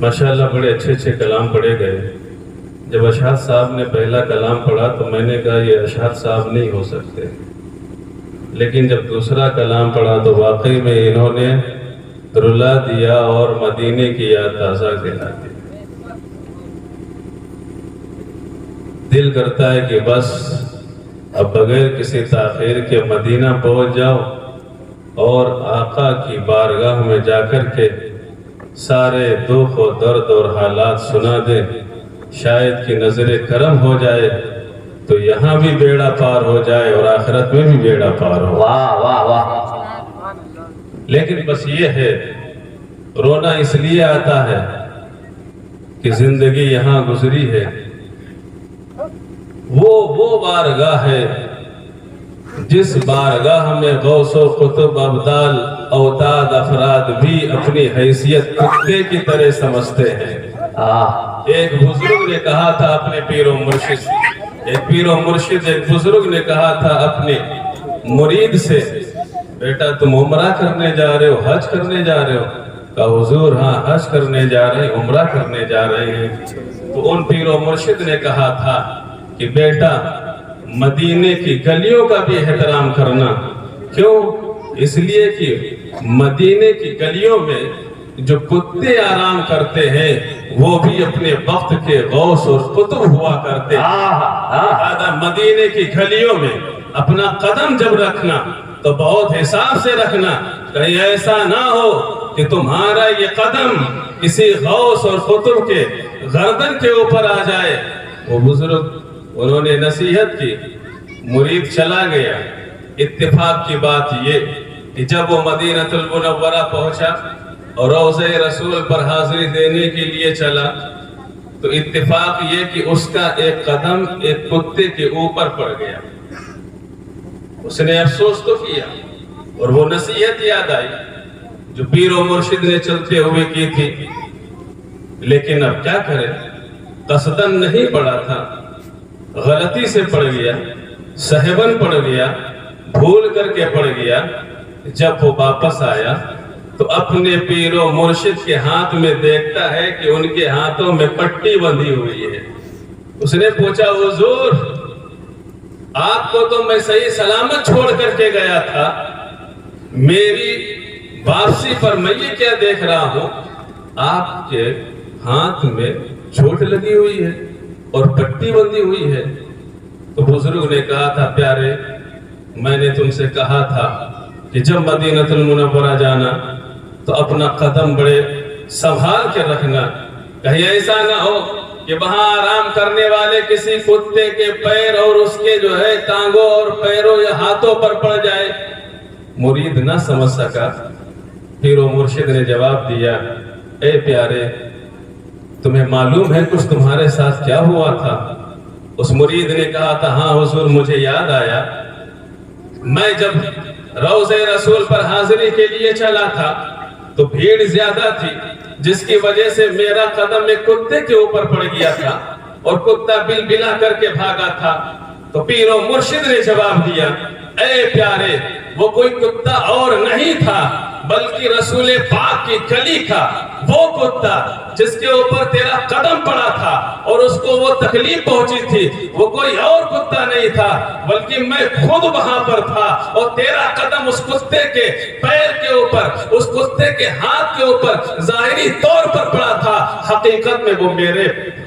ماشاءاللہ بڑے اچھے اچھے کلام پڑھے گئے۔ جب اشہاد صاحب نے پہلا کلام پڑھا تو میں نے کہا یہ اشہاد صاحب نہیں ہو سکتے، لیکن جب دوسرا کلام پڑھا تو واقعی میں انہوں نے رلا دیا اور مدینے کی یاد تازہ دلا دی۔ دل کرتا ہے کہ بس اب بغیر کسی تاخیر کے مدینہ پہنچ جاؤ اور آقا کی بارگاہ میں جا کر کے سارے دکھ و درد اور حالات سنا دیں، شاید کہ نظر کرم ہو جائے تو یہاں بھی بیڑا پار ہو جائے اور آخرت میں بھی بیڑا پار ہو۔ واہ واہ واہ۔ لیکن بس یہ ہے، رونا اس لیے آتا ہے کہ زندگی یہاں گزری ہے، وہ بارگاہ ہے جس بارگاہ میں غوث و قطب ابدال اوتاد افراد بھی اپنی حیثیت کتے کی طرح سمجھتے ہیں۔ ایک بزرگ نے کہا تھا اپنے پیر و مرشد، ایک بزرگ نے کہا تھا اپنے مرید سے، بیٹا تم عمرہ کرنے جا رہے ہو، حج کرنے جا رہے ہو؟ کہا حضور ہاں حج کرنے جا رہے ہیں، عمرہ کرنے جا رہے ہیں۔ تو ان پیر و مرشد نے کہا تھا کہ بیٹا مدینے کی گلیوں کا بھی احترام کرنا۔ کیوں؟ اس لیے کہ مدینے کی گلیوں میں جو کتے آرام کرتے ہیں وہ بھی اپنے وقت کے غوث اور قطب ہوا کرتے ہیں۔ مدینے کی گلیوں میں اپنا قدم جب رکھنا تو بہت حساب سے رکھنا، کہیں ایسا نہ ہو کہ تمہارا یہ قدم کسی غوث اور قطب کے گردن کے اوپر آ جائے۔ وہ بزرگ انہوں نے نصیحت کی، مرید چلا گیا۔ اتفاق کی بات یہ کہ جب وہ مدینہ المنورہ پہنچا اور روضہ رسول پر حاضری دینے کے لیے چلا تو اتفاق یہ کہ اس کا ایک قدم ایک کتے کے اوپر پڑ گیا۔ اس نے افسوس تو کیا اور وہ نصیحت یاد آئی جو پیر و مرشد نے چلتے ہوئے کی تھی، لیکن اب کیا کرے، قصدن نہیں پڑا تھا، غلطی سے پڑ گیا، صحبن پڑ گیا، بھول کر کے پڑ گیا۔ جب وہ واپس آیا تو اپنے پیر و مرشد کے ہاتھ میں دیکھتا ہے کہ ان کے ہاتھوں میں پٹی بندھی ہوئی ہے۔ اس نے پوچھا حضور آپ کو تو میں صحیح سلامت چھوڑ کر کے گیا تھا، میری واپسی پر میں یہ کیا دیکھ رہا ہوں، آپ کے ہاتھ میں چوٹ لگی ہوئی ہے اور پٹی بندھی ہوئی ہے۔ تو بزرگ نے کہا تھا پیارے میں نے تم سے کہا تھا کہ جب مدینہ المنورہ جانا تو اپنا قدم بڑے سنبھال کے رکھنا، کہیں ایسا نہ ہو کہ وہاں آرام کرنے والے کسی کتے کے پیر اور اس کے جو ہے ٹانگوں اور پیروں یا ہاتھوں پر پڑ جائے۔ مرید نہ سمجھ سکا، پیر و مرشد نے جواب دیا، اے پیارے تمہیں معلوم ہے کچھ تمہارے ساتھ کیا ہوا تھا؟ اس مرید نے کہا تھا ہاں حضور مجھے یاد آیا، میں جب روضہ رسول پر حاضری کے لیے چلا تھا تو بھیڑ زیادہ تھی جس کی وجہ سے میرا قدم ایک کتے کے اوپر پڑ گیا تھا اور کتا بل بلا کر کے بھاگا تھا۔ تو پیر و مرشد نے جواب دیا، اے پیارے وہ کوئی کتا اور نہیں تھا بلکہ رسول پاک کی گلی کا وہ کتا جس کے اوپر تیرا قدم پڑا تھا اور اس کو وہ تکلیف پہنچی تھی، وہ کوئی اور کتا نہیں تھا بلکہ میں خود وہاں پر تھا، اور تیرا قدم اس کتے کے پیر کے اوپر، اس کتے کے ہاتھ کے اوپر ظاہری طور پر پڑا تھا، حقیقت میں وہ میرے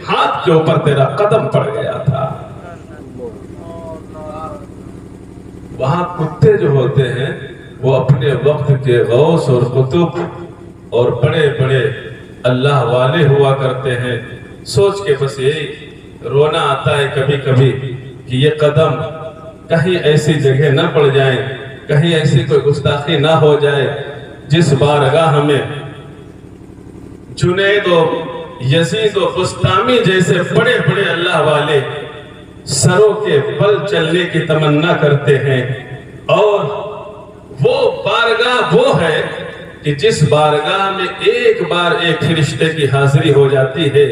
ہاتھ کے اوپر تیرا قدم پڑ گیا تھا۔ وہاں کتے جو ہوتے ہیں وہ اپنے وقت کے غوث اور قطب اور بڑے بڑے اللہ والے ہوا کرتے ہیں۔ سوچ کے بس یہی رونا آتا ہے کبھی کبھی کہ یہ قدم کہیں ایسی جگہ نہ پڑ جائیں، کہیں ایسی کوئی گستاخی نہ ہو جائے جس بارگاہ میں جنید و یزید و بستامی جیسے بڑے بڑے اللہ والے سروں کے بل چلنے کی تمنا کرتے ہیں، اور وہ بارگاہ وہ ہے کہ جس بارگاہ میں ایک بار ایک فرشتے کی حاضری ہو جاتی ہے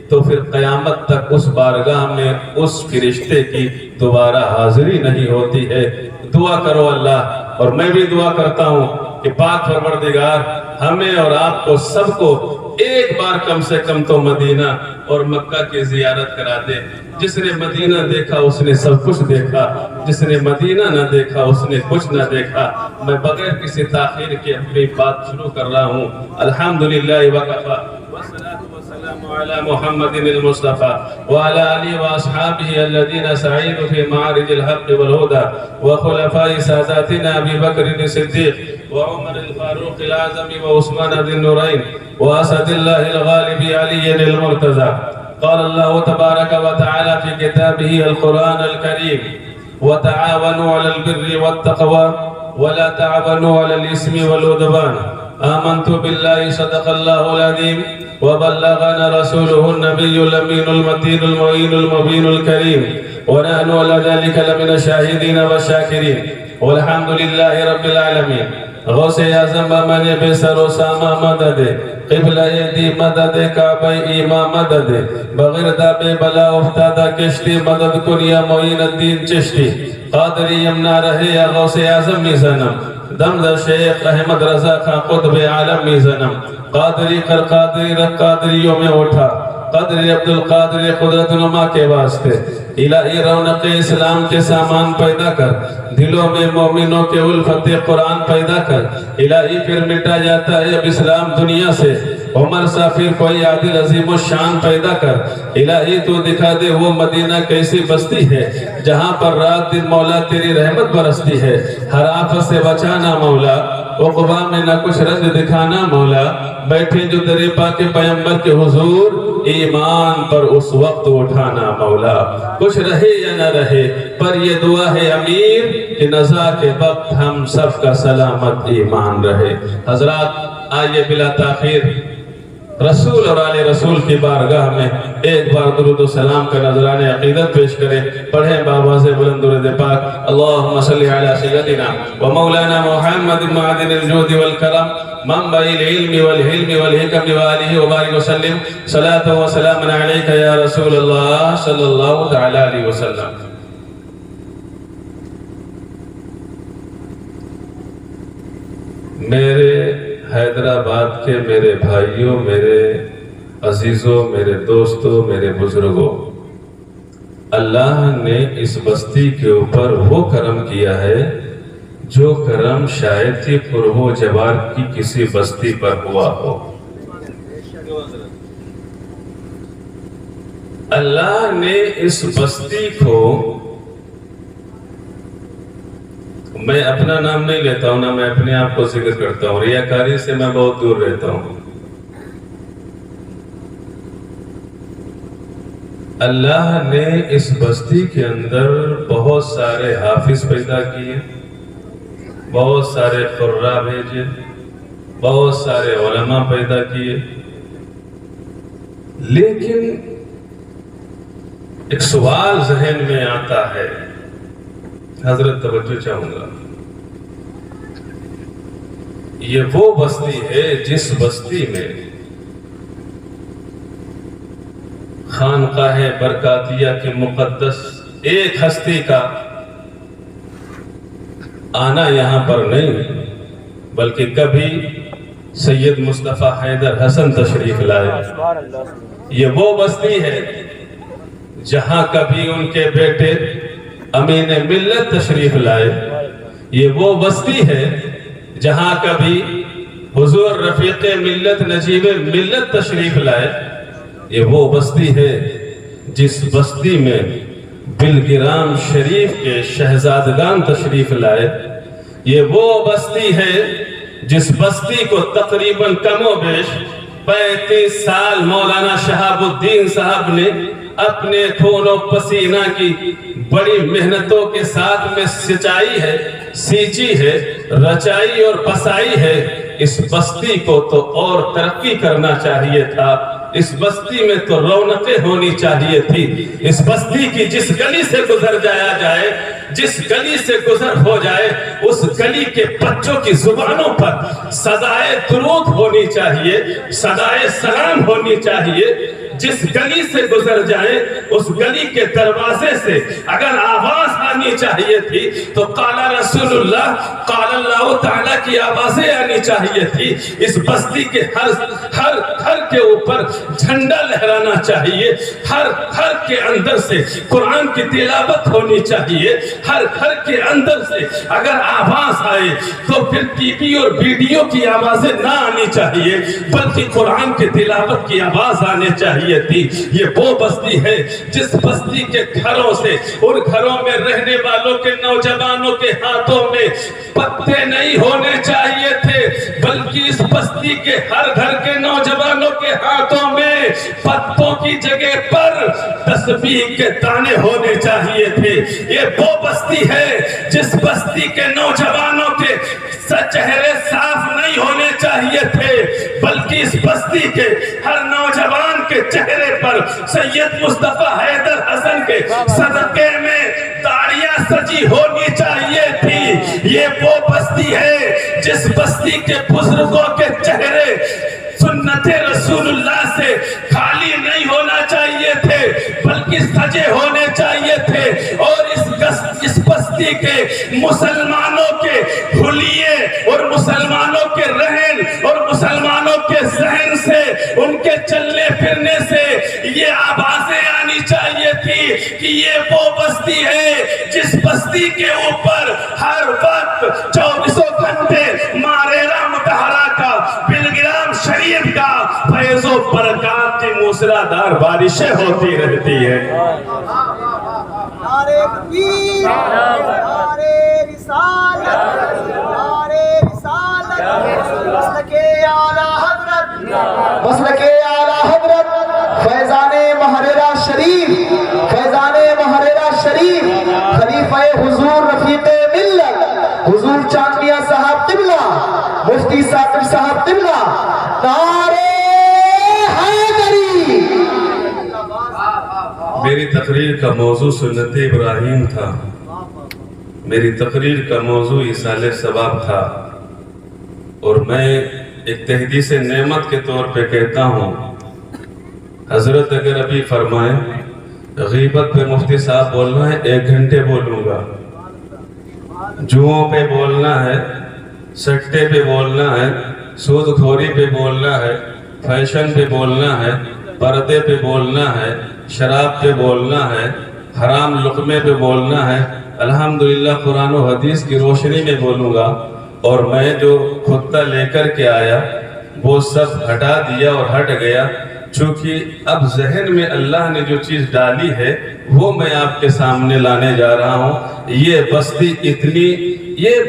تو پھر قیامت تک اس بارگاہ میں اس فرشتے کی دوبارہ حاضری نہیں ہوتی ہے۔ دعا کرو اللہ، اور میں بھی دعا کرتا ہوں کہ پاک پروردگار ہمیں اور آپ کو سب کو ایک بار کم سے کم تو مدینہ اور مکہ کی زیارت کرا دے۔ جس نے مدینہ دیکھا اس نے سب کچھ دیکھا، جس نے مدینہ نہ دیکھا اس نے کچھ نہ دیکھا۔ میں بغیر کسی تاخیر کے اپنی بات شروع کر رہا ہوں۔ الحمدللہ وکفا والصلاة والسلام على محمد المصطفى وعلى آله وأصحابه الذين سعيدوا في معارج الحق والهدى وخلفاء ساداتنا أبي بكر الصديق وعمر الفاروق الأعظم وعثمان ذي النورين وأسد الله الغالب علي المرتضى۔ قال الله تبارك وتعالى في كتابه القرآن الكريم: وتعاونوا على البر والتقوى ولا تعاونوا على الإثم والعدوان۔ آمنت بالله صدق الله العظيم وبلغنا رسوله النبي الأمين المتين المعين المبين الكريم، ونحن على ذلك لمن الشاهدين والشاكرين، والحمد لله رب العالمين۔ غوث اعظم من بسر و ساما مدد، قبلہ دی مدد، کعبہ ایما مدد، بغیر داب بلا افتادہ کشتی مدد کن یا معین الدین چشتی، قادری یمنا رہے یا غوث اعظم می زنم، دمدر شیخ احمد رضا خان قطب عالم می زنم، قادری کر قادری رکھ قادریوں میں اٹھا، قادری عبدالقادر قدرت نما کے واسطے، الہی رونق اسلام کے سامان پیدا کر، دلوں میں مومنوں کے الفت قرآن پیدا کر، الہی پھر مٹا جاتا ہے اب اسلام دنیا سے، عمر سا پھر کوئی عادل عظیم الشان پیدا کر، الہی تو دکھا دے وہ مدینہ کیسی بستی ہے جہاں پر رات دن مولا تیری رحمت برستی ہے، ہر آفت سے بچانا مولا، عقبہ میں نہ کچھ رنج دکھانا مولا، بیٹھے جو در پاک پیغمبر کے حضور ایمان پر اس وقت اٹھانا مولا، کچھ رہے یا نہ رہے پر یہ دعا ہے امیر کہ نزا کے وقت ہم سب کا سلامت ایمان رہے۔ حضرات آئیے بلا تاخیر رسول اور آل رسول کی بارگاہ میں ایک بار درود و سلام کا نذرانِ عقیدت پیش کریں، پڑھیں بابا سے بلند درود پاک۔ اللہم صلی علی سیدنا و مولانا محمد معدن الجود والکرم منبع العلم والحلم والحکم وآلہ وبارک وسلم، صلاة و سلام علیکہ یا رسول اللہ صلی اللہ تعالی علیہ وسلم۔ میرے حیدرآباد کے میرے بھائیوں، میرے عزیزوں، میرے دوستوں، میرے بزرگوں، اللہ نے اس بستی کے اوپر وہ کرم کیا ہے جو کرم شاید ہی قرب و جوار کی کسی بستی پر ہوا ہو۔ اللہ نے اس بستی کو، میں اپنا نام نہیں لیتا ہوں، نہ میں اپنے آپ کو ذکر کرتا ہوں، ریاکاری سے میں بہت دور رہتا ہوں۔ اللہ نے اس بستی کے اندر بہت سارے حافظ پیدا کیے، بہت سارے قراء بھیجے، بہت سارے علماء پیدا کیے، لیکن ایک سوال ذہن میں آتا ہے، حضرت توجہ چاہوں گا، یہ وہ بستی ہے جس بستی میں خانقاہ برکاتیہ کے مقدس ایک ہستی کا آنا یہاں پر نہیں، بلکہ کبھی سید مصطفیٰ حیدر حسن تشریف لائے۔ یہ وہ بستی ہے جہاں کبھی ان کے بیٹے امین ملت تشریف لائے۔ یہ وہ بستی ہے جہاں کبھی حضور رفیق ملت نجیب ملت تشریف لائے۔ یہ وہ بستی ہے جس بستی میں بلگرام شریف کے شہزادگان تشریف لائے۔ یہ وہ بستی ہے جس بستی کو تقریباً کم و بیش 35 سال مولانا شہاب الدین صاحب نے اپنے خون و پسینہ کی بڑی محنتوں کے ساتھ میں سچائی ہے، سینچی ہے، رچائی اور پسائی ہے۔ اس بستی کو تو اور ترقی کرنا چاہیے تھا، اس بستی میں تو رونقیں ہونی چاہیے تھی، اس بستی کی جس گلی سے گزر جایا جائے جس گلی سے گزر ہو جائے اس گلی کے بچوں کی زبانوں پر صدائے درود ہونی چاہیے، صدائے سلام ہونی چاہیے۔ جس گلی سے گزر جائیں اس گلی کے دروازے سے اگر آواز آنی چاہیے تھی تو قال رسول اللہ، قال اللہ تعالیٰ کی آوازیں آنی چاہیے تھی۔ اس بستی کے ہر گھر کے اوپر جھنڈا لہرانا چاہیے، ہر گھر کے اندر سے قرآن کی تلاوت ہونی چاہیے، ہر گھر کے اندر سے اگر آواز آئے تو پھر ٹی وی اور ویڈیو کی آوازیں نہ آنی چاہیے بلکہ قرآن کی تلاوت کی آواز آنے چاہیے تھی۔ یہ وہ بستی ہے جس بستی کے گھروں سے، ان گھروں میں رہنے والوں کے نوجوانوں کے ہاتھوں میں پتے نہیں ہونے چاہیے تھے بلکہ اس بستی کے ہر گھر کے نوجوانوں کے ہاتھوں میں پتوں کی جگہ پر تسبیح کے دانے ہونے چاہیے تھے۔ یہ وہ بستی ہے جس بستی کے نوجوانوں کے چہرے صاف نہیں ہونے چاہیے تھے بلکہ اس بستی کے ہر نوجوان کے چہرے پر سید مصطفیٰ حیدر حسن کے صدقے میں داڑیاں سجی ہونی چاہیے تھی۔ یہ وہ بستی ہے جس بستی کے بزرگوں کے چہرے سنت رسول اللہ سے خالی نہیں ہونا چاہیے تھے بلکہ سجے ہونے چاہیے تھے، اور اس بستی کے مسلمانوں کے حلیے اور مسلمانوں کے رہن اور مسلمانوں کے ذہن سے، ان کے چلنے پھرنے سے یہ آوازیں آنی چاہیے تھی کہ یہ وہ بستی ہے جس بستی کے اوپر ہر وقت 24 گھنٹے ماریرا متحرہ کا، بلگرام شریف کا فیض و برکات کی موسلادھار بارشیں ہوتی رہتی ہیں۔ نعرے تکبیر، نعرے رسالت، نعرے رسالت، مسلک اعلیٰ حضرت، مسلک اعلیٰ حضرت فیضان محررہ شریف، فیضان محررہ شریف، خلیفہ حضور رفیق ملت حضور چاندنیا صاحب قبلہ، مفتی ثاقب صاحب قبلہ، نعرے حیدری۔ میری تقریر کا موضوع سنت ابراہیم تھا، میری تقریر کا موضوع ایصال ثواب تھا، اور میں ایک تحدیث نعمت کے طور پہ کہتا ہوں، حضرت اگر ابھی فرمائیں غیبت پہ مفتی صاحب بولنا ہے 1 گھنٹے بولوں گا، جوؤں پہ بولنا ہے، سٹے پہ بولنا ہے، سود خوری پہ بولنا ہے، فیشن پہ بولنا ہے، پردے پہ بولنا ہے، شراب پہ بولنا ہے، حرام لقمے پہ بولنا ہے، الحمدللہ قرآن و حدیث کی روشنی میں بولوں گا۔ اور میں جو خطہ لے کر کے آیا وہ سب ہٹا دیا اور ہٹ گیا، چونکہ اب ذہن میں اللہ نے جو چیز ڈالی ہے وہ میں آپ کے سامنے لانے جا رہا ہوں۔ یہ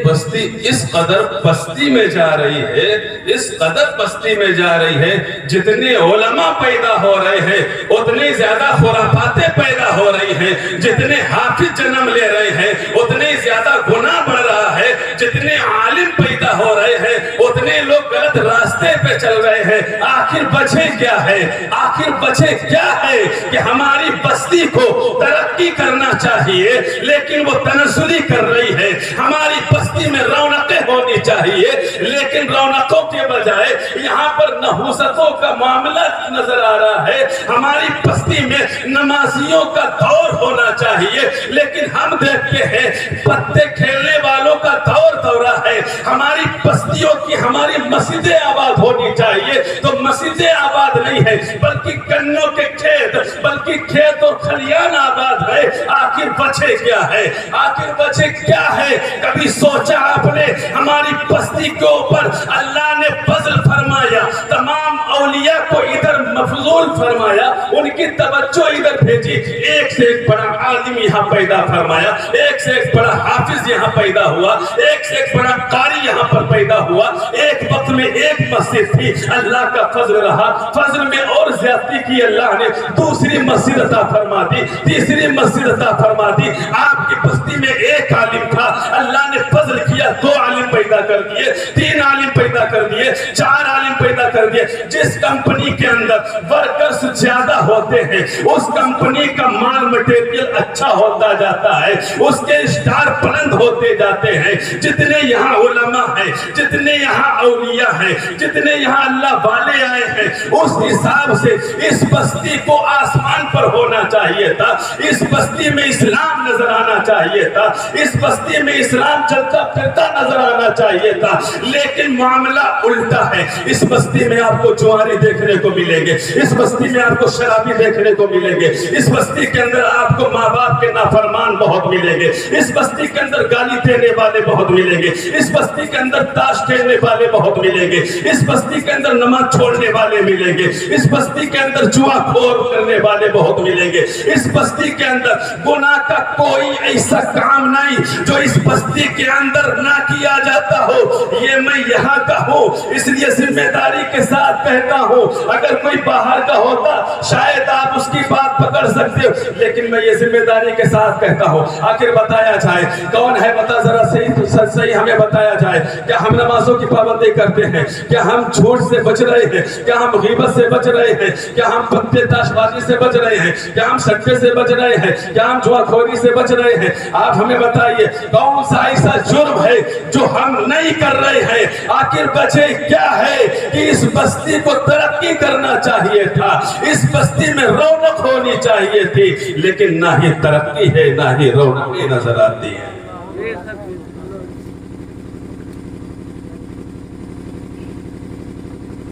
بستی اس قدر پستی میں جا رہی ہے، اس قدر پستی میں جا رہی ہے، جتنے علماء پیدا ہو رہے ہیں اتنی زیادہ خرافاتیں پیدا ہو رہی ہیں، جتنے حافظ جنم لے رہے ہیں اتنے زیادہ گناہ بڑھ رہا ہے، جتنے عالم پیدا ہو رہے ہیں اتنے لوگ غلط راستے پہ چل رہے ہیں۔ آخر بچے کیا ہے؟ آخر بچے کیا ہے کہ ہماری بستی کو ترقی کرنا چاہیے لیکن وہ تنزلی کر رہی ہے، ہماری بستی میں رونقیں ہونی چاہیے لیکن رونقوں کے بجائے یہاں پر نحوستوں کا معاملہ نظر آ رہا ہے، ہماری بستی میں نمازیوں کا دور ہونا چاہیے لیکن ہم دیکھتے ہیں پتے کھیلنے والوں کا دور دورہ ہے۔ ہماری بستیوں کی ہماری مسجدیں آباد ہونی چاہیے تو مسجدیں آباد نہیں ہے بلکہ گنوں کے کھیت، بلکہ کھیت اور کھلیان آباد ہے۔ آخر بچے کیا ہے؟ آخر بچے کیا ہے؟ کبھی سوچا آپ نے ہماری بستی کے اوپر اللہ نے فضل فرمایا، تمام اولیاء کو ادھر مفضول فرمایا، ان کی توجہ ادھر بھیجی، ایک سے ایک بڑا عالم یہاں پیدا فرمایا، ایک سے ایک بڑا حافظ یہاں پیدا ہوا، ایک سے ایک بڑا قاری یہاں پر پیدا ہوا۔ ایک وقت میں ایک مسجد تھی، اللہ کا فضل رہا، فضل میں اور زیادتی کی اللہ نے، دوسری مسجد عطا فرما دی، تیسری مسجد عطا فرما دی۔ آپ کی بستی میں ایک عالم تھا، اللہ نے فضل کیا، 2 عالم پیدا کر دیے، 3 عالم پیدا کر دیے، 4 عالم پیدا کر دیے۔ جس کمپنی کے اندر ورکرز زیادہ ہوتے ہیں اس کمپنی کا مال مٹیریل اچھا ہوتا جاتا ہے، اس کے اسٹار بلند ہوتے جاتے ہیں۔ جتنے یہاں علماء ہیں، جتنے یہاں اولیاء ہیں، جتنے یہاں اللہ والے آئے ہیں، اس حساب سے اس بستی کو آسمان پر ہونا چاہیے تھا، اس بستی میں اسلام نظر آنا چاہیے تھا، اس بستی میں اسلام چلتا پھرتا نظر آنا چاہیے تھا، لیکن معاملہ الٹا ہے۔ اس بستی میں آپ کو جواری دیکھنے کو ملیں گے، اس بستی میں آپ کو شرابی دیکھنے کو ملیں گے، اس بستی کے اندر آپ کو ماں باپ کے نافرمان بہت ملیں گے، اس بستی کے اندر گالی دینے والے بہت ملیں گے، اس بستی کے اندر تاش کھیلنے والے بہت ملیں گے، اس بستی کے اندر نماز چھوڑنے والے ملیں گے، اس بستی کے اندر جوا خور کرنے والے بہت ملیں گے، اس بستی کے اندر گناہ کا کوئی ایسا کام نہیں جو اس بستی کے اندر نہ کیا جاتا ہو۔ یہ میں یہاں کا ہوں، اس لیے ذمہ داری کے ساتھ کہتا ہوں، اگر کوئی باہر کا ہوتا شاید آپ اس کی بات پکڑ سکتے ہو، لیکن میں یہ ذمہ داری کے ساتھ کہتا ہوں۔ آخر بتایا جائے کون ہے، بتا ذرا صحیح ہمیں بتایا جائے، کیا ہم نمازوں کی پابندی کرتے ہیں؟ کیا ہم جھوٹ سے بچ رہے ہیں؟ کیا ہم غیبت سے بچ رہے ہیں؟ کیا ہم پتے تاش بازی سے بچ رہے ہیں؟ کیا ہم سٹے سے بچ رہے ہیں؟ کیا ہم جوا خوری سے بچ رہے ہیں؟ آپ ہمیں بتائیے کون سا ایسا جرم ہے جو ہم نہیں کر رہے ہیں؟ آخر بچے کیا ہے کہ اس بستی کو ترقی کرنا چاہیے تھا، اس بستی میں رونق ہونی چاہیے تھی، لیکن نہ ہی ترقی ہے نہ ہی رونق نظر آتی ہے۔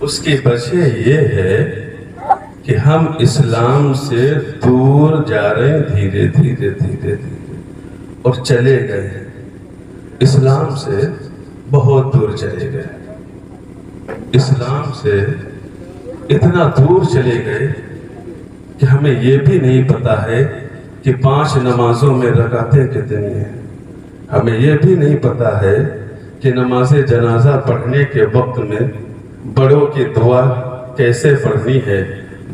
اس کی وجہ یہ ہے کہ ہم اسلام سے دور جا رہے ہیں، دھیرے دھیرے دھیرے دھیرے، اور چلے گئے ہیں اسلام سے بہت دور چلے گئے، اسلام سے اتنا دور چلے گئے کہ ہمیں یہ بھی نہیں پتا ہے کہ 5 نمازوں میں رکعتیں کتنی ہیں، ہمیں یہ بھی نہیں پتا ہے کہ نماز جنازہ پڑھنے کے وقت میں بڑوں کی دعا کیسے پڑھنی ہے،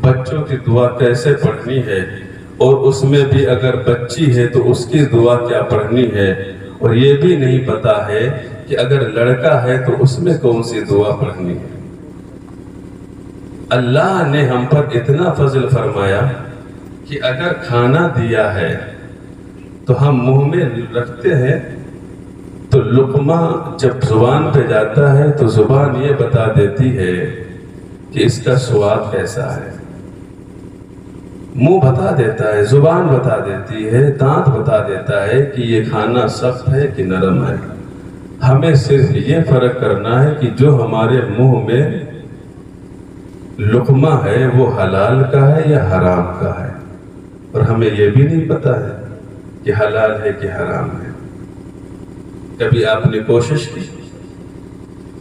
بچوں کی دعا کیسے پڑھنی ہے، اور اس میں بھی اگر بچی ہے تو اس کی دعا کیا پڑھنی ہے، اور یہ بھی نہیں پتا ہے کہ اگر لڑکا ہے تو اس میں کون سی دعا پڑھنی ہے۔ اللہ نے ہم پر اتنا فضل فرمایا کہ اگر کھانا دیا ہے تو ہم منہ میں رکھتے ہیں تو لقمہ جب زبان پہ جاتا ہے تو زبان یہ بتا دیتی ہے کہ اس کا سواد کیسا ہے، منہ بتا دیتا ہے، زبان بتا دیتی ہے، دانت بتا دیتا ہے کہ یہ کھانا سخت ہے کہ نرم ہے۔ ہمیں صرف یہ فرق کرنا ہے کہ جو ہمارے منہ میں لقمہ ہے وہ حلال کا ہے یا حرام کا ہے، اور ہمیں یہ بھی نہیں پتا ہے کہ حلال ہے کہ حرام ہے۔ کبھی آپ نے کوشش کی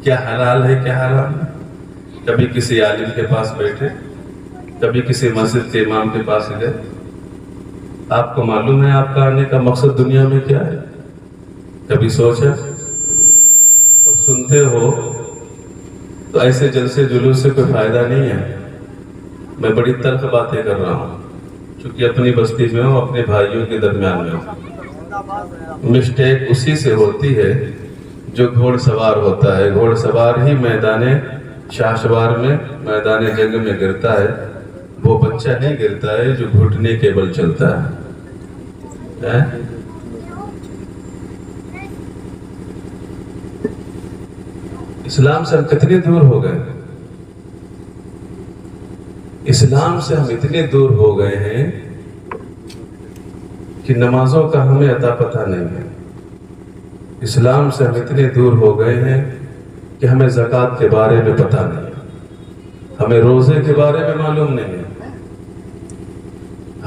کیا حلال ہے کیا حرام ہے؟ کبھی کسی عالم کے پاس بیٹھے، کبھی کسی مسجد کے امام کے پاس گئے، آپ کو معلوم ہے آپ کا آنے کا مقصد دنیا میں کیا ہے؟ کبھی سوچا؟ اور سنتے ہو تو ایسے جلسے جلوس سے کوئی فائدہ نہیں ہے۔ میں بڑی تلخ باتیں کر رہا ہوں چونکہ اپنی بستی میں ہوں، اپنے بھائیوں کے درمیان میں ہوں۔ مسٹیک اسی سے ہوتی ہے جو گھوڑ سوار ہوتا ہے، گھوڑ سوار ہی میدان شاہسوار میں میدان جنگ میں گرتا ہے، وہ بچہ نہیں گرتا ہے جو گھٹنے کے بل چلتا ہے۔ اسلام سے ہم کتنے دور ہو گئے، اسلام سے ہم اتنے دور ہو گئے ہیں کہ نمازوں کا ہمیں عطا پتہ نہیں ہے۔ اسلام سے ہم اتنے دور ہو گئے ہیں کہ ہمیں زکوٰۃ کے بارے میں پتہ نہیں ہے، ہمیں روزے کے بارے میں معلوم نہیں ہے،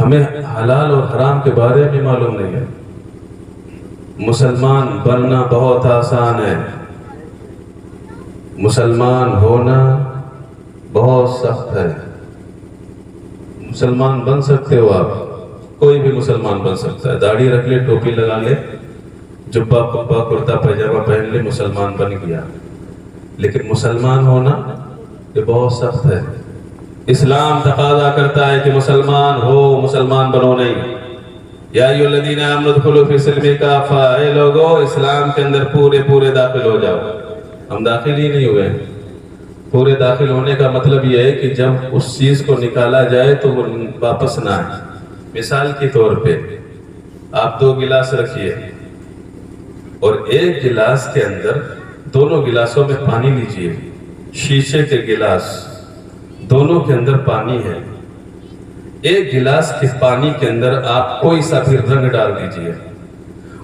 ہمیں حلال اور حرام کے بارے میں معلوم نہیں ہے۔ مسلمان بننا بہت آسان ہے، مسلمان ہونا بہت سخت ہے۔ مسلمان بن سکتے ہو آپ، کوئی بھی مسلمان بن سکتا ہے، داڑھی رکھ لے، ٹوپی لگا لے، جبہ پپا کرتا پائجامہ پہن لے، مسلمان بن گیا۔ لیکن مسلمان ہونا یہ بہت سخت ہے۔ اسلام تقاضا کرتا ہے کہ مسلمان ہو، مسلمان بنو نہیں۔ یا ایھا الذین آمنوا ادخلوا فی السلم کافۃ، اے لوگو اسلام کے اندر پورے داخل ہو جاؤ۔ ہم داخل ہی نہیں ہوئے۔ پورے داخل ہونے کا مطلب یہ ہے کہ جب اس چیز کو نکالا جائے تو وہ واپس نہ آئے۔ مثال کے طور پہ آپ 2 گلاس رکھیے اور ایک گلاس کے اندر دونوں گلاسوں میں پانی لیجئے، شیشے کے گلاس دونوں کے اندر پانی ہے، ایک گلاس کے پانی کے اندر آپ کوئی سا بھی رنگ ڈال دیجئے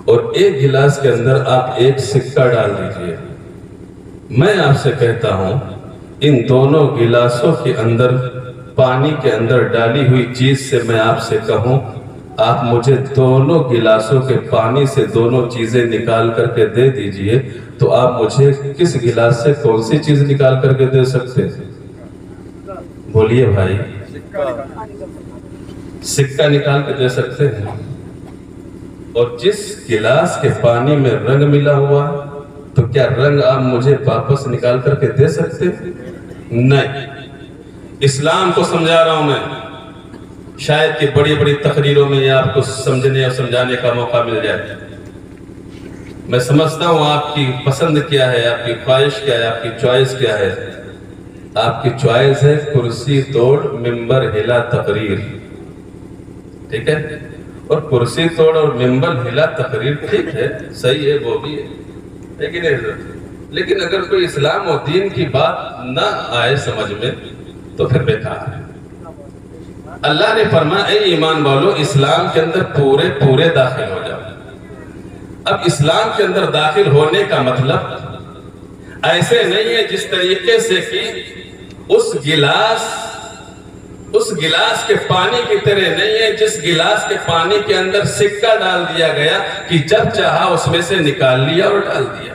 اور ایک گلاس کے اندر آپ ایک سکہ ڈال دیجئے۔ میں آپ سے کہتا ہوں ان دونوں گلاسوں کے اندر پانی کے اندر ڈالی ہوئی چیز سے میں آپ سے کہوں آپ مجھے دونوں گلاسوں کے پانی سے دونوں چیزیں نکال کر کے دے دیجئے، تو آپ مجھے کس گلاس سے کون سی چیز نکال کر کے دے سکتے ہیں؟ بولیے بھائی، سکہ نکال کے دے سکتے ہیں؟ اور جس گلاس کے پانی میں رنگ ملا ہوا تو کیا رنگ آپ مجھے واپس نکال کر کے دے سکتے ہیں؟ نہیں۔ اسلام کو سمجھا رہا ہوں میں، شاید کہ بڑی بڑی تقریروں میں یہ آپ کو سمجھنے اور سمجھانے کا موقع مل جائے۔ میں سمجھتا ہوں آپ کی پسند کیا ہے، آپ کی خواہش کیا ہے، آپ کی چوائس کیا ہے۔ آپ کی چوائس ہے کرسی توڑ ممبر ہلا تقریر، ٹھیک ہے؟ اور کرسی توڑ اور ممبر ہلا تقریر ٹھیک ہے، صحیح ہے، وہ بھی ہے، لیکن اگر کوئی اسلام و دین کی بات نہ آئے سمجھ میں تو پھر بیکار ہے۔ اللہ نے فرمایا اے ایمان والو اسلام کے اندر پورے داخل ہو جاؤ۔ اب اسلام کے اندر داخل ہونے کا مطلب ایسے نہیں ہے جس طریقے سے کہ اس گلاس کے پانی کی طرح نہیں ہے جس گلاس کے پانی کے اندر سکہ ڈال دیا گیا کہ جب چاہا اس میں سے نکال لیا اور ڈال دیا،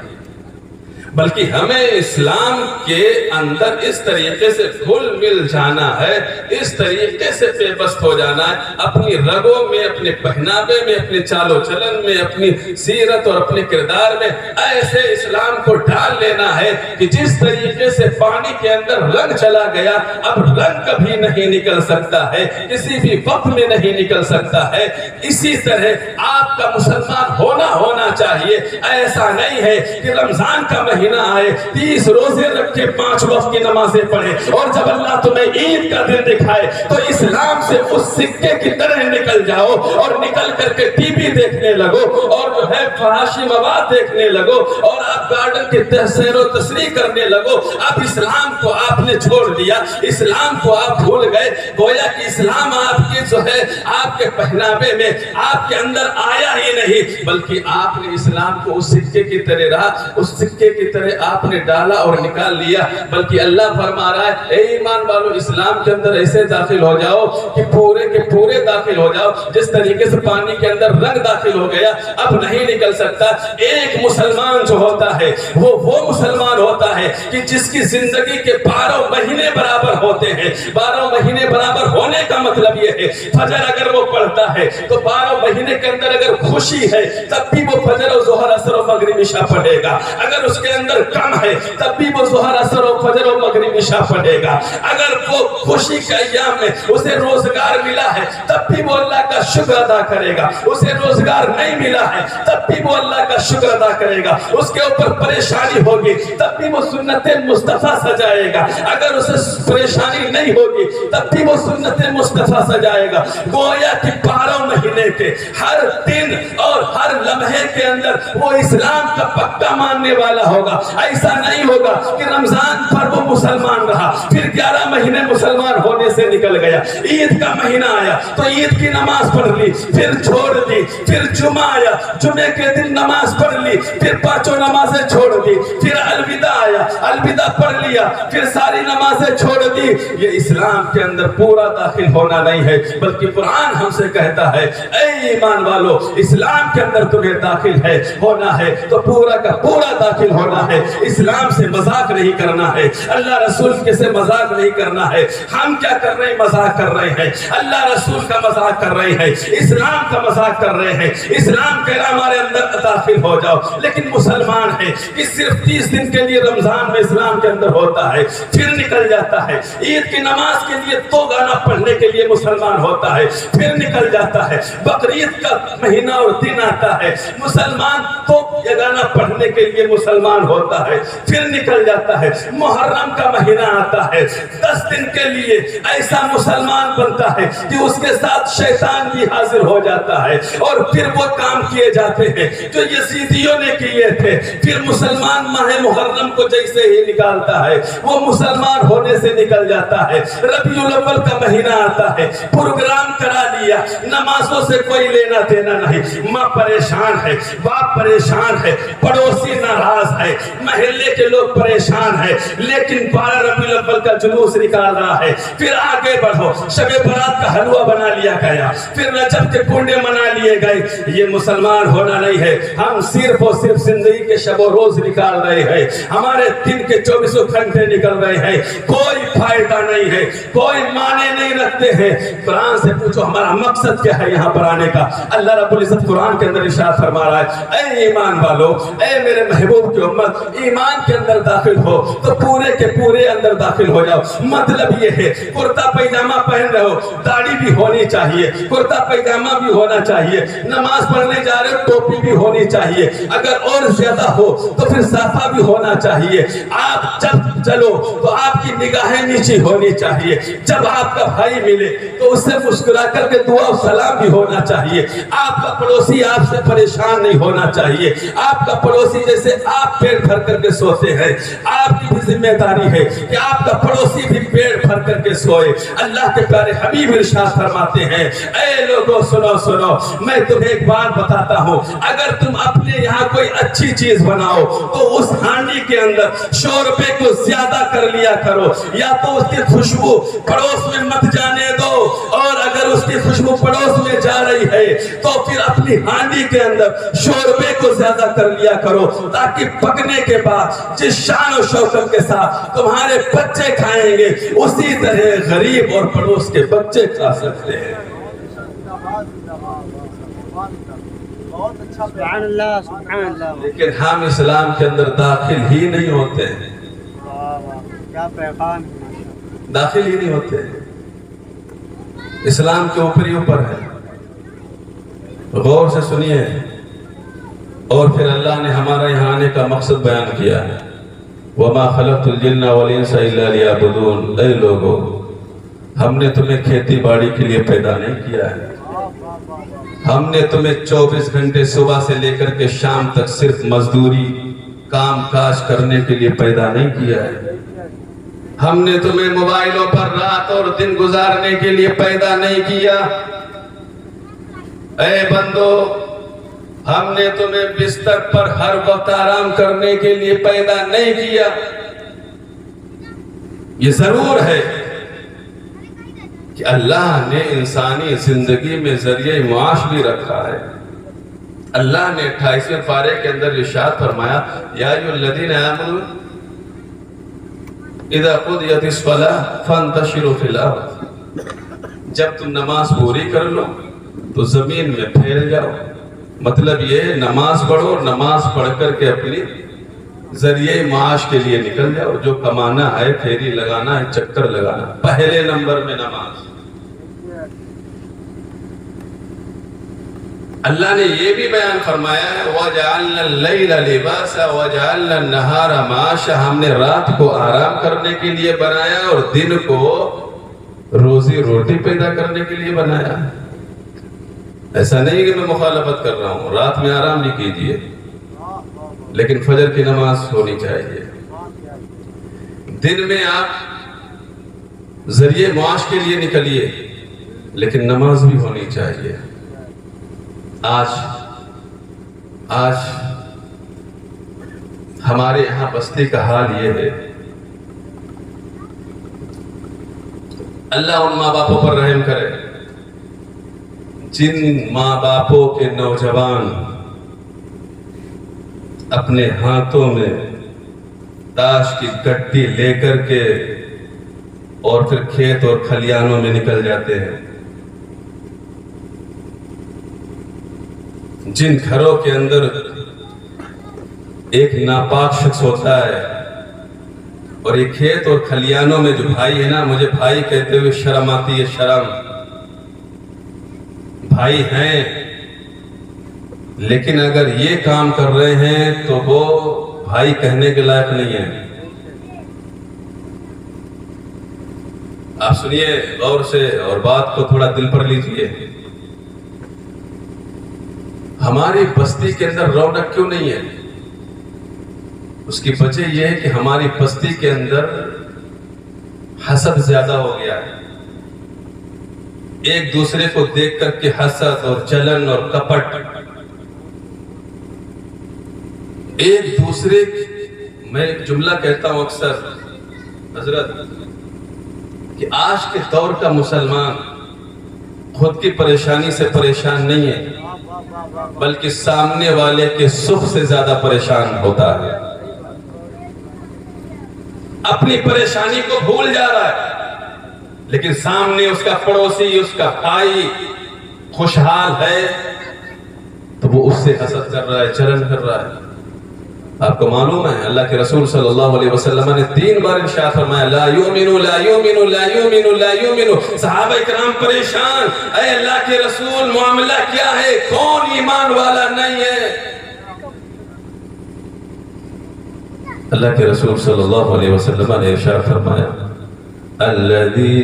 بلکہ ہمیں اسلام کے اندر اس طریقے سے گھل مل جانا ہے، اس طریقے سے پیوست ہو جانا ہے اپنی رگوں میں، اپنے پہناوے میں، اپنے چال و چلن میں، اپنی سیرت اور اپنے کردار میں ایسے اسلام کو ڈال لینا ہے کہ جس طریقے سے پانی کے اندر رنگ چلا گیا اب رنگ کبھی نہیں نکل سکتا ہے، کسی بھی وقت میں نہیں نکل سکتا ہے، اسی طرح آپ کا مسلمان ہونا چاہیے۔ ایسا نہیں ہے کہ رمضان کا مہینہ آئے 30 روزے رکھ کے 5 وقت کی نمازیں پڑھے اور جب اللہ تمہیں عید کا دن دکھائے تو اسلام سے اس سکے کی طرح نکل جاؤ اور نکل کر کے ٹی وی دیکھنے لگو اور جو ہے فحاشی مواد دیکھنے لگو اور آپ گارڈن کے سیر و تفریح کرنے لگو۔ اب اسلام کو آپ نے چھوڑ دیا، اسلام کو آپ بھول گئے، گویا کہ اسلام آپ کے جو ہے آپ کے پہناوے میں آپ کے اندر آیا ہی نہیں، بلکہ آپ نے اسلام کو اس سکے کی طرح رہا، اس سکے کی طرح آپ نے ڈالا اور نکال لیا۔ بلکہ اللہ فرما رہا ہے اے ایمان والو اسلام کے اندر ایسے داخل ہو جاؤ کہ پورے کے پورے داخل ہو جاؤ، جس طریقے سے پانی کے اندر رنگ داخل ہو گیا اب نہیں نکل سکتا۔ ایک مسلمان جو ہوتا ہے وہ مسلمان ہوتا ہے کہ جس کی زندگی کے 12 مہینے برابر ہوتے ہیں۔ 12 مہینے برابر ہونے کا مطلب یہ ہے فجر اگر وہ پڑھتا ہے تو 12 مہینے کے اندر اگر خوشی ہے تب بھی وہ فجر و ظہر اثر و مغرب عشاء پڑھے گا، اگر اس کے اندر کم ہے تب بھی وہ ظہر اثر و فجر و مغرب عشاء پڑھے گا، اگر وہ خوشی کے ایام میں اسے روزگار ملا ہے تب بھی وہ اللہ کا شکر ادا کرے گا، اسے روزگار نہیں ملا ہے تب بھی وہ اللہ کا شکر ادا کرے گا، اس کے اوپر پریشانی ہوگی تب بھی وہ سنت مصطفیٰ سجائے گا، اگر اسے پریشانی نہیں ہوگی تب بھی وہ سنت مصطفیٰ سجائے گا۔ گویا کہ 12 مہینے کے ہر دن اور ہر لمحے کے اندر وہ اسلام کا پکا ماننے والا ہوگا۔ ایسا نہیں ہوگا کہ رمضان پر وہ مسلمان رہا پھر 11 مہینے مسلمان ہونے سے نکل گیا، عید کا مہینہ آیا تو عید کی نماز پڑھ لی پھر چھوڑ دی، پھر جمعہ آیا جمعے کے دن نماز پڑھ لی پھر 5 نمازیں چھوڑ دی، پھر الوداع آیا الوداع پڑھ لیا پھر ساری نمازیں چھوڑ دی۔ یہ اسلام کے اندر پورا داخل ہونا ہونا نہیں ہے، بلکہ قرآن ہم سے کہتا ہے اے ایمان والو، اسلام کے اندر تمہیں داخل ہے ہونا ہے تو پورا کا پورا داخل ہونا ہے، اسلام سے مذاق نہیں کرنا ہے، اللہ رسول کے سے مذاق نہیں کرنا ہے۔ ہم کیا کر رہے ہیں؟ مذاق کر رہے ہیں، اللہ رسول کا مذاق کر رہے ہیں، اسلام کا مذاق کر رہے ہیں۔ اسلام کہہ رہا ہمارے اندر داخل ہو جاؤ، لیکن مسلمان ہے کہ صرف 30 دن کے لیے رمضان میں اسلام کے اندر ہوتا ہے، پھر نکل جاتا ہے۔ عید کی نماز کے لیے 2 گانا پڑھنے کے لیے مسلمان ہوتا ہے، پھر نکل جاتا ہے۔ بقرعید کا مہینہ اور دن آتا ہے، مسلمان تو یہ گانا پڑھنے کے لیے مسلمان ہوتا ہے، پھر نکل جاتا ہے۔ محرم کا مہینہ آتا ہے، 10 دن کے لیے ایسا مسلمان بنتا ہے کہ اس کے ساتھ شیطان بھی حاضر ہو جاتا ہے، اور پھر وہ کام کیے جاتے ہیں جو یزیدیوں نے کیے تھے۔ پھر مسلمان ماہ محرم کو جیسے ہی نکالتا ہے وہ مسلمان ہونے سے نکل جاتا ہے۔ ربیع الاول کا مہینہ آتا ہے، پروگرام کرا لیا، نمازوں سے کوئی لینا دینا نہیں، ماں پریشان ہے، باپ پریشان ہے، پڑوسی ناراض ہے، محلے کے لوگ پریشان ہیں، لیکن 12 ربیع الاول کا جلوس نکال رہا ہے۔ پھر آگے بڑھو، شب برات کا حلوہ بنا لیا گیا، پھر رجب کے کنڈے منا لیے گئے۔ یہ مسلمان ہونا نہیں ہے، ہم صرف اور صرف زندگی کے شب و روز نکال رہے ہیں، ہمارے دن کے 24 گھنٹے نکل رہے ہیں، کوئی فائدہ نہیں ہے، کوئی معنی نہیں رکھتے ہیں۔ قرآن سے پوچھو ہمارا مقصد کیا ہے یہاں پر آنے کا؟ اللہ رب العزت قرآن کے اندر ارشاد فرما رہا ہے اے ایمان والو، اے میرے محبوب کی امت، ایمان کے اندر داخل ہو تو پورے کے پورے اندر داخل ہو جاؤ۔ مطلب یہ ہے کرتا پیجامہ پہن رہے ہو، داڑھی بھی ہونی چاہیے، کرتا پیجامہ بھی ہونا چاہیے، نماز پڑھنے جا رہے ہو ٹوپی بھی ہونی چاہیے، اگر اور زیادہ ہو تو پھر صافہ بھی ہونا چاہیے۔ آپ جب چلو تو آپ کی نگاہیں نیچی ہونی چاہیے، جب آپ کا بھائی ملے تو اس سے مسکرا کر کے دعا و سلام بھی ہونا چاہیے۔ آپ کا پڑوسی آپ سے پریشان نہیں ہونا چاہیے، آپ کا پڑوسی جیسے آپ پیٹ بھر کر کے سوتے ہیں، آپ کی بھی ذمہ داری ہے کہ آپ کا پڑوسی بھی پیٹ بھر کر کے سوئے۔ اللہ کے پیارے حبیب ارشاد فرماتے ہیں اے لوگوں سنو سنو، میں تمہیں ایک بات بتاتا ہوں، اگر تم اپنے یہاں کوئی اچھی چیز بناؤ تو اس ہانڈی کے اندر شوربے کو زیادہ کر لیا کرو، یا تو اس کی خوشبو پڑوس میں مت جانے دو، اور اگر اس کی خوشبو پڑوس میں جا رہی ہے تو پھر اپنی ہانڈی کے اندر شوربے کو زیادہ کر لیا کرو، تاکہ پکنے کے بعد جس شان و شوکت کے ساتھ تمہارے بچے کھائیں گے اسی طرح غریب اور پڑوس کے بچے کھا سکتے ہیں۔ سبحان اللہ سبحان اللہ۔ لیکن ہم اسلام کے اندر داخل ہی نہیں ہوتے، کیا پیغام، داخل ہی نہیں ہوتے، اسلام کے اوپری اوپر ہے۔ غور سے سنیے، اور پھر اللہ نے ہمارے یہاں آنے کا مقصد بیان کیا ہے وَمَا خَلَقْتُ الْجِنَّ وَالْإِنسَ إِلَّا لِيَعْبُدُونَ۔ اے لوگو، ہم نے تمہیں کھیتی باڑی کے لیے پیدا نہیں کیا ہے، ہم نے تمہیں 24 گھنٹے صبح سے لے کر کے شام تک صرف مزدوری کام کاج کرنے کے لیے پیدا نہیں کیا ہے، ہم نے تمہیں موبائلوں پر رات اور دن گزارنے کے لیے پیدا نہیں کیا۔ اے بندو، ہم نے تمہیں بستر پر ہر وقت آرام کرنے کے لیے پیدا نہیں کیا۔ یہ ضرور ہے کہ اللہ نے انسانی زندگی میں ذریعہ معاش بھی رکھا ہے۔ اللہ نے 28ویں پارے کے اندر ارشاد فرمایا یا ایھا الذین آمنوا اذا قضیت الصلاۃ فانتشروا فی الارض، جب تم نماز پوری کر لو تو زمین میں پھیل جاؤ۔ مطلب یہ نماز پڑھو، نماز پڑھ کر کے اپنی ذریعہ معاش کے لیے نکل جاؤ، جو کمانا ہے، پھیری لگانا ہے، چکر لگانا، پہلے نمبر میں نماز۔ اللہ نے یہ بھی بیان فرمایا ہے وَجَعَلْنَا اللَّيْلَ لِبَاسًا وَجَعَلْنَا النَّهَارَ مَعَاشًا، ہم نے رات کو آرام کرنے کے لیے بنایا اور دن کو روزی روٹی پیدا کرنے کے لیے بنایا۔ ایسا نہیں کہ میں مخالفت کر رہا ہوں، رات میں آرام بھی کیجئے، لیکن فجر کی نماز ہونی چاہیے۔ دن میں آپ ذریعے معاش کے لیے نکلیے، لیکن نماز بھی ہونی چاہیے۔ آج ہمارے یہاں بستی کا حال یہ ہے، اللہ ان ماں باپوں پر رحم کرے جن ماں باپوں کے نوجوان اپنے ہاتھوں میں تاش کی گٹی لے کر کے اور پھر کھیت اور کھلیانوں میں نکل جاتے ہیں، جن گھروں کے اندر ایک ناپاک شخص ہوتا ہے، اور یہ کھیت اور کھلیانوں میں جو بھائی ہے نا، مجھے بھائی کہتے ہوئے شرم آتی ہے، شرم، بھائی ہیں لیکن اگر یہ کام کر رہے ہیں تو وہ بھائی کہنے کے لائق نہیں ہے۔ آپ سنیے غور سے اور بات کو تھوڑا دل پر لیجئے۔ ہماری بستی کے اندر رونق کیوں نہیں ہے؟ اس کی وجہ یہ ہے کہ ہماری بستی کے اندر حسد زیادہ ہو گیا ہے، ایک دوسرے کو دیکھ کر کے حسد اور جلن اور کپٹ، ایک دوسرے میں ایک جملہ کہتا ہوں اکثر حضرت کہ آج کے دور کا مسلمان خود کی پریشانی سے پریشان نہیں ہے بلکہ سامنے والے کے سکھ سے زیادہ پریشان ہوتا ہے، اپنی پریشانی کو بھول جا رہا ہے لیکن سامنے اس کا پڑوسی، اس کا بھائی خوشحال ہے تو وہ اس سے حسد کر رہا ہے، جلن کر رہا ہے۔ آپ کو معلوم ہے اللہ کے رسول صلی اللہ علیہ وسلم نے 3 بار ارشاد فرمایا لا یؤمنو لا یؤمنو لا یؤمنو لا یؤمنو۔ صحابہ اکرام پریشان، اے اللہ کے رسول معاملہ کیا ہے، کون ایمان والا نہیں ہے؟ اللہ کے رسول صلی اللہ علیہ وسلم نے ارشاد فرمایا الذی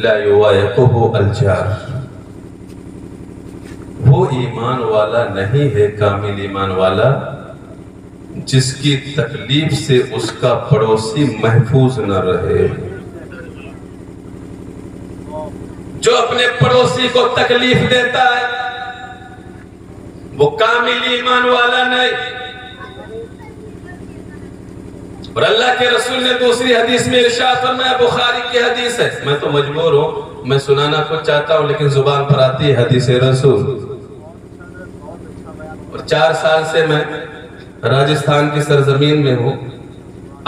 لا یوائقہ الجار، وہ ایمان والا نہیں ہے، کامل ایمان والا، جس کی تکلیف سے اس کا پڑوسی محفوظ نہ رہے۔ جو اپنے پڑوسی کو تکلیف دیتا ہے وہ کامل ایمان والا نہیں۔ اور اللہ کے رسول نے دوسری حدیث میں ارشاد فرمایا، بخاری کی حدیث ہے، میں تو مجبور ہوں، میں سنانا کچھ چاہتا ہوں لیکن زبان پر آتی ہے حدیث رسول۔ اور 4 سال سے میں راجستھان کی سرزمین میں ہوں،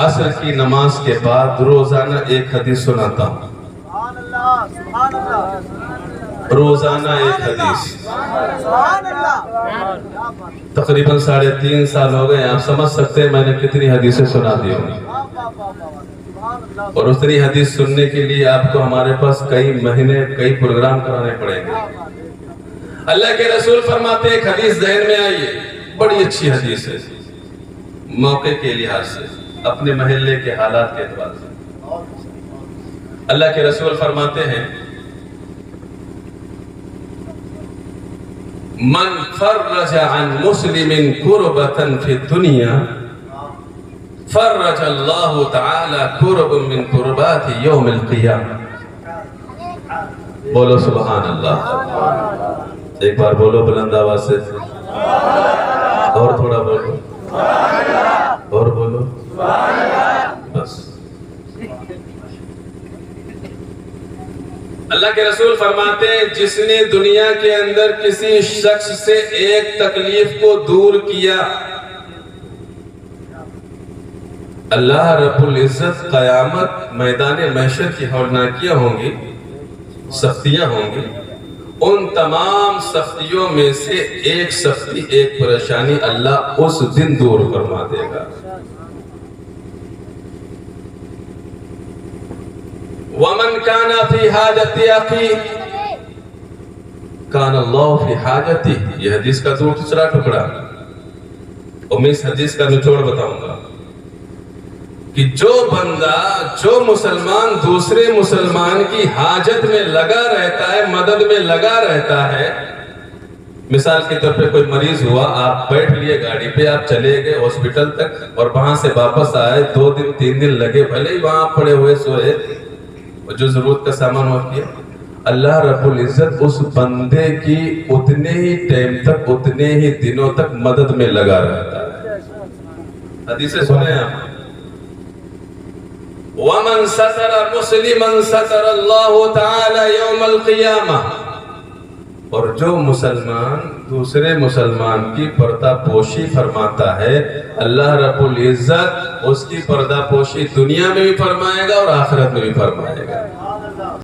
عصر کی نماز کے بعد روزانہ ایک حدیث سناتا ہوں، سبحان اللہ، سبحان اللہ، روزانہ ایک حدیث۔ سبحان اللہ، تقریباً 3.5 سال ہو گئے، آپ سمجھ سکتے ہیں میں نے کتنی حدیثیں سنا دی ہوں، اور اتنی حدیث سننے کے لیے آپ کو ہمارے پاس کئی مہینے کئی پروگرام کرانے پڑیں گے۔ اللہ کے رسول فرماتے ہیں، ایک حدیث ذہن میں آئی ہے، بڑی اچھی حدیث ہے، موقع کے لحاظ سے، اپنے محلے کے حالات کے اعتبار سے۔ اللہ کے رسول فرماتے ہیں من فرج عن مسلم کربة فی الدنیا فرج اللہ تعالی کرب من کربات یوم القیامہ۔ بولو سبحان اللہ، ایک بار بولو بلند آواز سے، اور تھوڑا بولو، اور بولو، بس۔ اللہ کے رسول فرماتے ہیں جس نے دنیا کے اندر کسی شخص سے ایک تکلیف کو دور کیا، اللہ رب العزت قیامت میدان محشر کی ہولناکیاں ہوں گی، سختیاں ہوں گی، ان تمام سختیوں میں سے ایک سختی، ایک پریشانی اللہ اس دن دور فرما دے گا۔ وَمَنْ كَانَ فِي حَاجَةِ أَخِيهِ كَانَ اللَّهُ فِي حَاجَتِهِ۔ یہ حدیث کا دوسرا ٹکڑا، اور میں اس حدیث کا نچوڑ بتاؤں گا کہ جو بندہ، جو مسلمان دوسرے مسلمان کی حاجت میں لگا رہتا ہے، مدد میں لگا رہتا ہے، مثال کے طور پہ کوئی مریض ہوا، آپ بیٹھ لیے گاڑی پہ، آپ چلے گئے ہاسپٹل تک اور وہاں سے واپس آئے، 2 دن 3 دن لگے، بھلے ہی وہاں پڑے ہوئے سوئے، جو ضرورت کا سامان ہو کیا، اللہ رب العزت اس بندے کی اتنے ہی ٹائم تک، اتنے ہی دنوں تک مدد میں لگا رہتا ہے۔ حدیثیں سنے آپ، وَمَنْ سَتَرَ مُسْلِمًا سَتَرَ اللَّهُ تَعَالَى يَوْمَ الْقِيَامَةِ، اور جو مسلمان دوسرے مسلمان کی پردہ پوشی فرماتا ہے، اللہ رب العزت اس کی پردہ پوشی دنیا میں بھی فرمائے گا اور آخرت میں بھی فرمائے گا۔